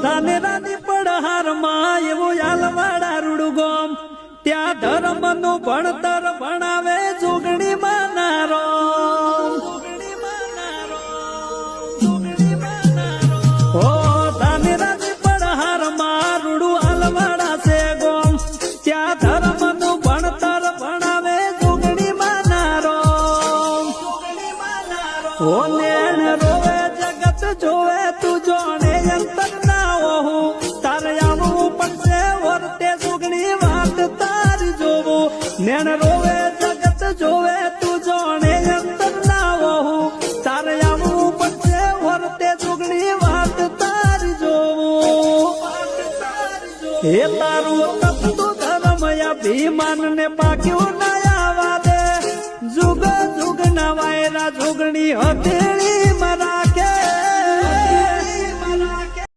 ધાનેરાની પડહારમાં એવું યાલવાડા રૂડું ગોમ ત્યાં ધર્મ નું ભણતર ભણાવે જોગણી માનારો ઓ ધાનેરાની પડહારમાં રૂડું હાલવાડા છે ગોમ ત્યાં ધર્મ નું ભણતર ભણાવે જોગણી માનારો ઓ નેણ રોવે જગત જોવે તું જોણે અંતર ના હોઉં તારે આવવું પડશે વર્તે જોગણી વાત તારી જોવું નેણ રોવે જગત જોવે તું જોણે અંતર ના હોઉં તારે આવવું પડશે વર્તે જોગણી વાત તારી જોવું હે તારું તપતું ધર્મ અભિમાન ને પાક્યું ના આવા દે જુગ જુગ ના વાયરા જોગણી હથેળી